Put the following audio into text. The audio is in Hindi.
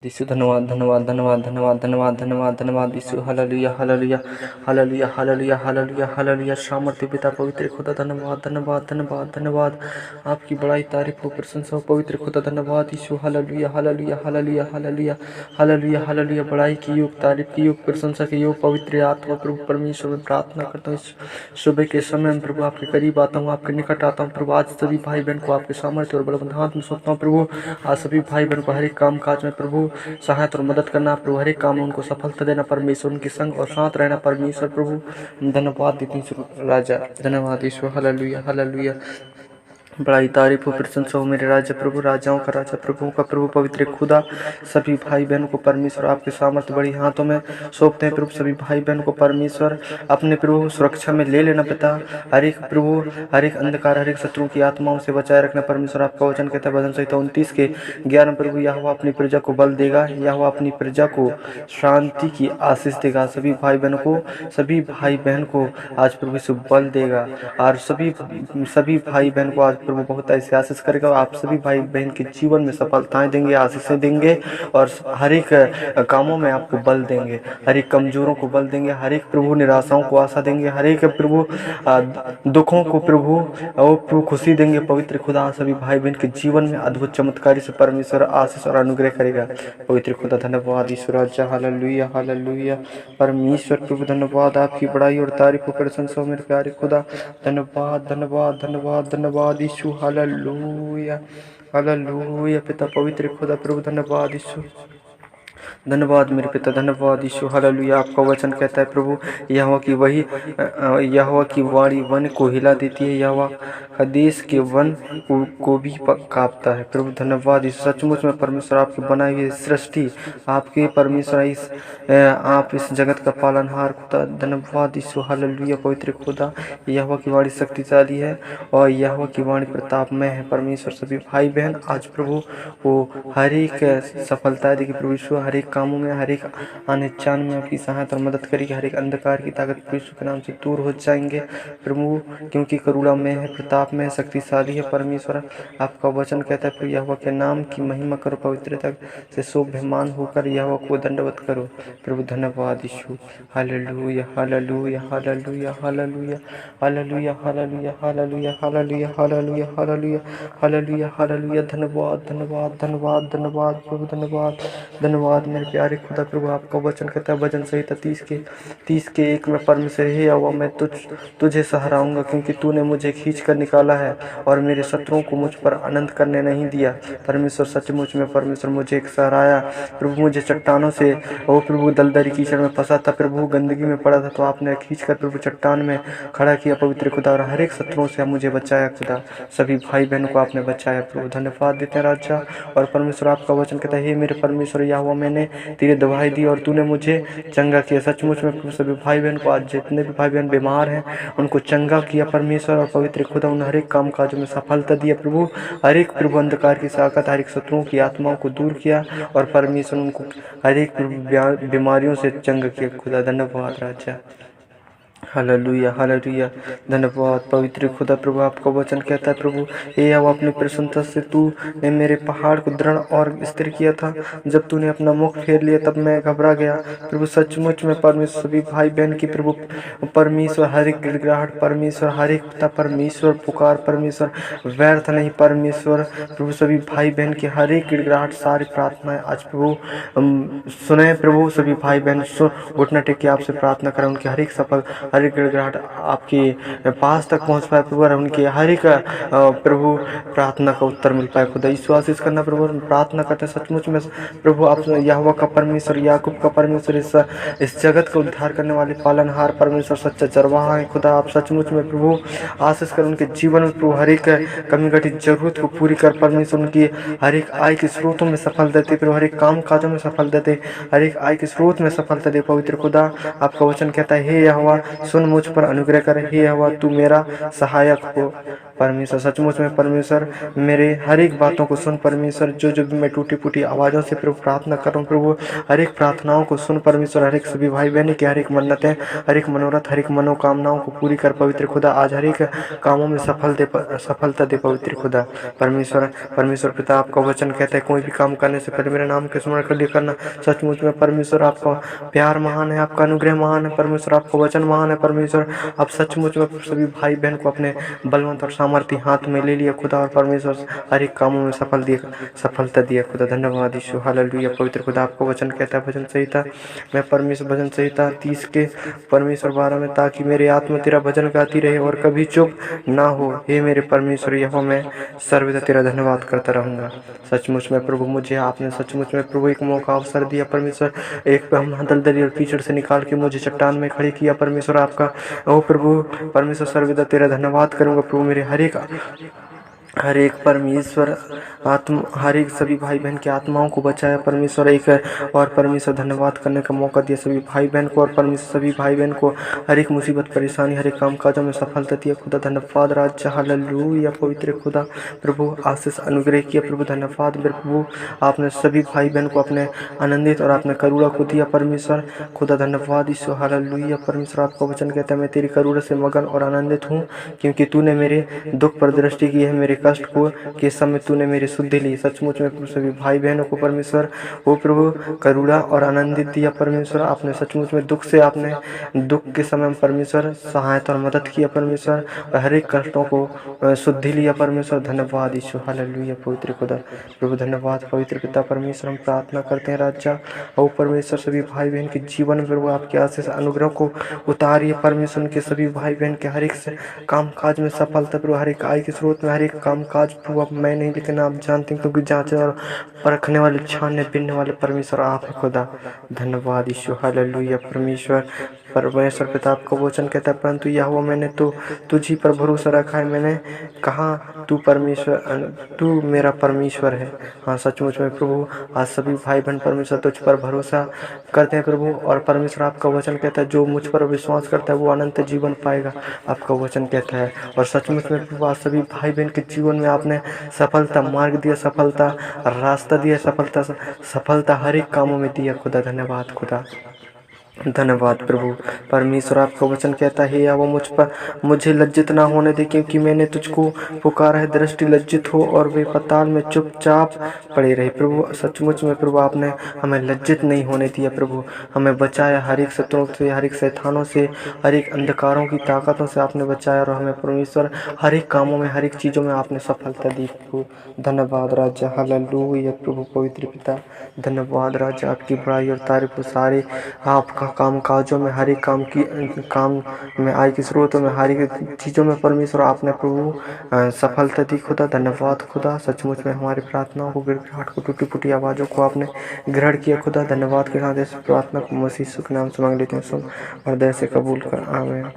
यीशु धन्यवाद धन्यवाद धन्यवाद धन्यवाद धन्यवाद धन्यवाद धन्यवाद यीशु हालेलुया हालेलुया हालेलुया हालेलुया हालेलुया हालेलुया सामर्थ्य पिता पवित्र खुदा धन्यवाद धन्यवाद धन्यवाद धन्यवाद। आपकी बड़ाई तारीफ हो प्रशंसा हो पवित्र खुदा धन्यवाद यीशु हालेलुया हालेलुया हालेलुया हालेलुया हालेलुया हालेलुया। बड़ाई की योग तारीफ की योग प्रशंसा की योग पवित्र आत्मा प्रभु परमेश्वर में प्रार्थना करता हूँ सुबह के समय में प्रभु आपके करीब आता हूँ आपके निकट आता हूँ प्रभु। आज सभी भाई बहन को आपके सामर्थ्य और बलवंत हाथ में सौंपता हूँ प्रभु। आज सभी भाई बहन को हर एक काम काज में प्रभु सहायता और मदद करना प्रभु। हर एक काम में उनको सफलता देना परमेश्वर, उनके संग और साथ रहना परमेश्वर प्रभु। धन्यवाद देते हैं राजा धन्यवाद ईश्वर हालेलुया हालेलुया। बड़ाई तारीफ हो प्रशंसा हो मेरे राजा प्रभु राजाओं का राजा प्रभुओं का प्रभु पवित्र खुदा। सभी भाई बहन को परमेश्वर आपके सामर्थ्य बड़ी हाथों में सौंपते हैं प्रभु। सभी भाई बहन को परमेश्वर अपने प्रभु सुरक्षा में ले लेना पिता। हर एक प्रभु हर एक अंधकार हर एक शत्रु की आत्माओं से बचाए रखना परमेश्वर। आपका वचन कहता है भजन संहिता 29 के 11 प्रभु यहोवा अपनी प्रजा को बल देगा, यहोवा अपनी प्रजा को शांति की आशीष देगा। सभी भाई बहन को आज प्रभु यीशु बल देगा और सभी भाई बहन को आज प्रभु बहुत ऐसी आशीष करेगा। आप सभी भाई बहन के जीवन में सफलताएं देंगे, आशीषें देंगे और हर एक कामों में आपको बल देंगे। हर एक कमजोरों को बल देंगे, हर एक प्रभु निराशाओं को आशा देंगे, हर एक प्रभु दुखों को प्रभु खुशी देंगे। पवित्र खुदा सभी भाई बहन के जीवन में अद्भुत चमत्कारी से परमेश्वर आशीष और अनुग्रह करेगा। पवित्र खुदा धन्यवाद ईश्वर राजा हालेलुया हालेलुया परमेश्वर प्रभु धन्यवाद। आपकी बड़ाई और तारीफ को प्रशंसा मेरे प्यारे खुदा धन्यवाद धन्यवाद धन्यवाद धन्यवाद यीशु हालेलुया हालेलुया। पिता पवित्र खुदा प्रभु धन्यवाद यीशु धन्यवाद मेरे पिता धन्यवाद यीशु हालेलुया। आपका वचन कहता है प्रभु यहोवा की वाणी वन को हिला देती है, यहोवा हदीस के वन को भी कांपता है प्रभु धन्यवाद यीशु। सचमुच में परमेश्वर आपकी बनाई हुई सृष्टि आपके परमेश्वर आप इस जगत का पालनहार खुदा धन्यवाद यीशु हालेलुया। पवित्र खुदा यहोवा की वाणी शक्तिशाली है और यहोवा की वाणी प्रताप में है परमेश्वर। सभी भाई बहन आज प्रभु वो हर एक सफलता देगी प्रभु यीशु। हर एक कामों में हर एक आने जान में आपकी सहायता और मदद करेगी। हर एक अंधकार की ताकत प्रभु यीशु के नाम से दूर हो जाएंगे प्रभु, क्योंकि करुणा में है प्रताप में शक्तिशाली है परमेश्वर। आपका वचन कहता है प्रभु यहोवा के नाम की महिमा करो, पवित्रता से शोभमान होकर यहोवा को दंडवत करो प्रभु धन्यवाद यीशु हालेलुया हालेलुया हालेलुया हालेलुया हालेलुया हालेलुया हालेलुया हालेलुया हालेलुया हालेलुया हालेलुया हालेलुया। धन्यवाद धन्यवाद धन्यवाद धन्यवाद प्रभु धन्यवाद धन्यवाद मेरे प्यारे खुदा प्रभु। आपका वचन कहता है भजन संहिता 30 के 1 में परमेश्वर हे यहोवा मैं तुझे सहराऊंगा, क्योंकि तूने मुझे खींच कर निकाला है और मेरे शत्रुओं को मुझ पर आनंद करने नहीं दिया परमेश्वर। सचमुच में परमेश्वर मुझे एक सहराया प्रभु। मुझे चट्टानों से ओ प्रभु दलदली कीचड़ में फंसा था प्रभु, गंदगी में पड़ा था, तो आपने खींच कर प्रभु चट्टान में खड़ा किया पवित्र खुदा और हर एक शत्रुओं से मुझे बचाया खुदा। सभी भाई बहनों को आपने बचाया प्रभु धन्यवाद देते हैं राजा और परमेश्वर। आपका वचन कहता है हे मेरे परमेश्वर यहोवा मैंने तेरी दवाई दी और तूने मुझे चंगा किया। सचमुच में प्रभु सभी भाई बहन को आज जितने भी भाई बहन बीमार हैं उनको चंगा किया परमेश्वर और पवित्र खुदा उन हर एक काम काजों में सफलता दिया प्रभु। हर एक प्रभु अंधकार की ताकत हर एक शत्रुओं की आत्माओं को दूर किया और परमेश्वर उनको हर एक बीमारियों से चंगा किया खुदा धन्यवाद राजा हालेलुया हालेलुया धन्यवाद पवित्र खुदा प्रभु। आपका वचन कहता है प्रभु हे यहोवा अपनी प्रसन्नता से तूने मेरे पहाड़ को दृढ़ और स्थिर किया था। जब तूने अपना मुख फेर लिया तब मैं घबरा गया प्रभु। सचमुच में परमेश्वर सभी भाई बहन की प्रभु परमेश्वर हर एक गिड़गिड़ाहट परमेश्वर हर एक पिता परमेश्वर पुकार परमेश्वर व्यर्थ नहीं परमेश्वर प्रभु। सभी भाई बहन की हर एक गिड़गिड़ाहट सारी प्रार्थनाएं आज प्रभु सुने प्रभु। सभी भाई बहन घुटना टेक के आपसे प्रार्थना करें, उनकी हर एक हर एक गिड़गिड़ाहट आपके पास तक पहुंच पाए प्रभु और उनके हर एक प्रभु प्रार्थना का उत्तर मिल पाए खुदा। यीशु आशीष करना प्रभु प्रार्थना करते हैं सचमुच में प्रभु आप यहोवा का परमेश्वर याकूब का परमेश्वर इस जगत का उद्धार करने वाले पालनहार परमेश्वर सच्चा चरवाहा है खुदा। आप सचमुच में प्रभु आशीष कर उनके जीवन में प्रभु हर एक कमी घटित जरूरत को पूरी कर परमेश्वर उनकी हर एक आय के स्रोतों में सफल देते प्रभु, हर एक काम काजों में सफल देते, हर एक आय के स्रोत में सफलता दे पवित्र खुदा। आपका वचन कहता है हे यहोवा सुन मुझ पर अनुग्रह कर, हे यहोवा तू मेरा सहायक हो परमेश्वर सचमुच में परमेश्वर मेरे हर एक बातों को सुन परमेश्वर। जो जो भी मैं टूटी फूटी आवाज़ों से प्रभु प्रार्थना कर रहा हूँ प्रभु, हर एक प्रार्थनाओं को सुन परमेश्वर। हर एक सभी भाई बहन की हर एक मन्नतें, हर एक मनोरथ, हर एक मनोकामनाओं को पूरी कर पवित्र खुदा। आज हर एक कामों में सफलता दे पवित्र खुदा। परमेश्वर पिता, आपका वचन कहता है कोई भी काम करने से पहले मेरे नाम के स्मरण कर लिया करना। सचमुच में परमेश्वर आपका प्यार महान है, आपका अनुग्रह महान है परमेश्वर, आपका वचन महान है परमेश्वर। आप सचमुच में सभी भाई बहन को अपने बलवंत और सामर्थ्य हाथ में ले लिया खुदा, और परमेश्वर हर एक कामों में सफलता दिया खुदा। धन्यवाद यीशु, हालेलुया पवित्र खुदा। आपको वचन कहता है भजन संहिता मैं परमेश्वर भजन संहिता 30 के परमेश्वर 12 में, ताकि मेरी आत्मा तेरा भजन गाती रहे और कभी चुप ना हो। हे मेरे परमेश्वर यहोवा, मैं सर्वदा तेरा धन्यवाद करता रहूँगा। सचमुच में प्रभु मुझे आपने सचमुच में प्रभु एक मौका अवसर दिया परमेश्वर। एक दलदली और कीचड़ से निकाल के मुझे चट्टान में खड़ी किया परमेश्वर। आपका ओ प्रभु परमेश्वर सर्वदा तेरा धन्यवाद करूँगा प्रभु। मेरे हर एक परमेश्वर हर एक सभी भाई बहन की आत्माओं को बचाया परमेश्वर। एक और परमेश्वर धन्यवाद करने का मौका दिया सभी भाई बहन को, और परमेश्वर सभी भाई बहन को हर एक मुसीबत परेशानी हर एक काम काजों में सफलता दिया खुदा। धन्यवाद राजा, हालेलुया पवित्र खुदा। प्रभु आशीष अनुग्रह किया प्रभु। धन्यवाद प्रभु, आपने सभी भाई बहन को अपने आनंदित और आपने करुणा को दिया परमेश्वर खुदा। धन्यवाद ईश्वर, हालेलुया परमेश्वर। आपका वचन कहता है मैं तेरी करुणा से मगन और आनंदित हूँ, क्योंकि तूने मेरे दुख पर दृष्टि की है, मेरे कष्ट को के समय तूने मेरी शुद्धि ली। सचमुच में सभी भाई बहनों को परमेश्वर वो प्रभु करुणा और आनंदित दिया परमेश्वर। आपने सचमुच में आपने दुख के समय परमेश्वर सहायता और मदद किया परमेश्वर, और हर एक कष्टों को शुद्धि लिया परमेश्वर। धन्यवाद यीशु, हालेलुया पवित्र खुदा। प्रभु धन्यवाद पवित्र पिता परमेश्वर। हम प्रार्थना करते हैं राजा और परमेश्वर सभी भाई बहन के जीवन में प्रभु आपके आशीष अनुग्रह को उतारिए परमेश्वर। उनके सभी भाई बहन के हर एक काम काज में सफलता प्रभु, हर एक आय के स्रोत में हर एक काम काज प्रभु। अब मैं नहीं लेकिन आप जानते हैं, क्योंकि जांचने और परखने वाले छानने बीनने वाले परमेश्वर आप है खुदा। धन्यवाद यीशु, हालेलुया परमेश्वर पिता। आपका वचन कहता है परंतु यहोवा मैंने तो तुझी पर भरोसा रखा है। मैंने कहा तू मेरा परमेश्वर है। हाँ सचमुच में प्रभु आज सभी भाई बहन परमेश्वर तुझ पर भरोसा करते हैं प्रभु, और परमेश्वर आपका वचन कहता है जो मुझ पर विश्वास करता है वो अनंत जीवन पाएगा, आपका वचन कहता है। और सचमुच में प्रभु आज सभी भाई बहन के जीवन में आपने सफलता मार्ग दिया, सफलता रास्ता दिया, सफलता हर एक कामों में दिया खुदा। धन्यवाद खुदा, धन्यवाद प्रभु परमेश्वर। आपका वचन कहता है या वो मुझे लज्जित ना होने दे, क्योंकि मैंने तुझको पुकारा है। दृष्टि लज्जित हो और वे पाताल में चुपचाप पड़े रहे। प्रभु सचमुच में प्रभु आपने हमें लज्जित नहीं होने दिया प्रभु, हमें बचाया हर एक शत्रुओं से, हर एक शैतानों से, हर एक अंधकारों की ताकतों से आपने बचाया, और हमें परमेश्वर हर एक कामों में हर एक चीज़ों में आपने सफलता दी प्रभु। धन्यवाद राजा, हालेलुया प्रभु पवित्र पिता। धन्यवाद राजा, आपकी बड़ाई और तारीफ सारे आपका काम काजों में हर एक काम में आय के स्रोतों में हर एक चीज़ों में परमेश्वर आपने प्रभु सफलता दी खुदा। धन्यवाद खुदा, सचमुच में हमारी प्रार्थनाओं को गिड़गिड़ाहट को टूटी फूटी आवाज़ों को आपने ग्रहण किया खुदा। धन्यवाद के साथ इस प्रार्थना को मसीह के नाम से मांग लेते हैं, सुन और दया से कबूल कर, आमीन।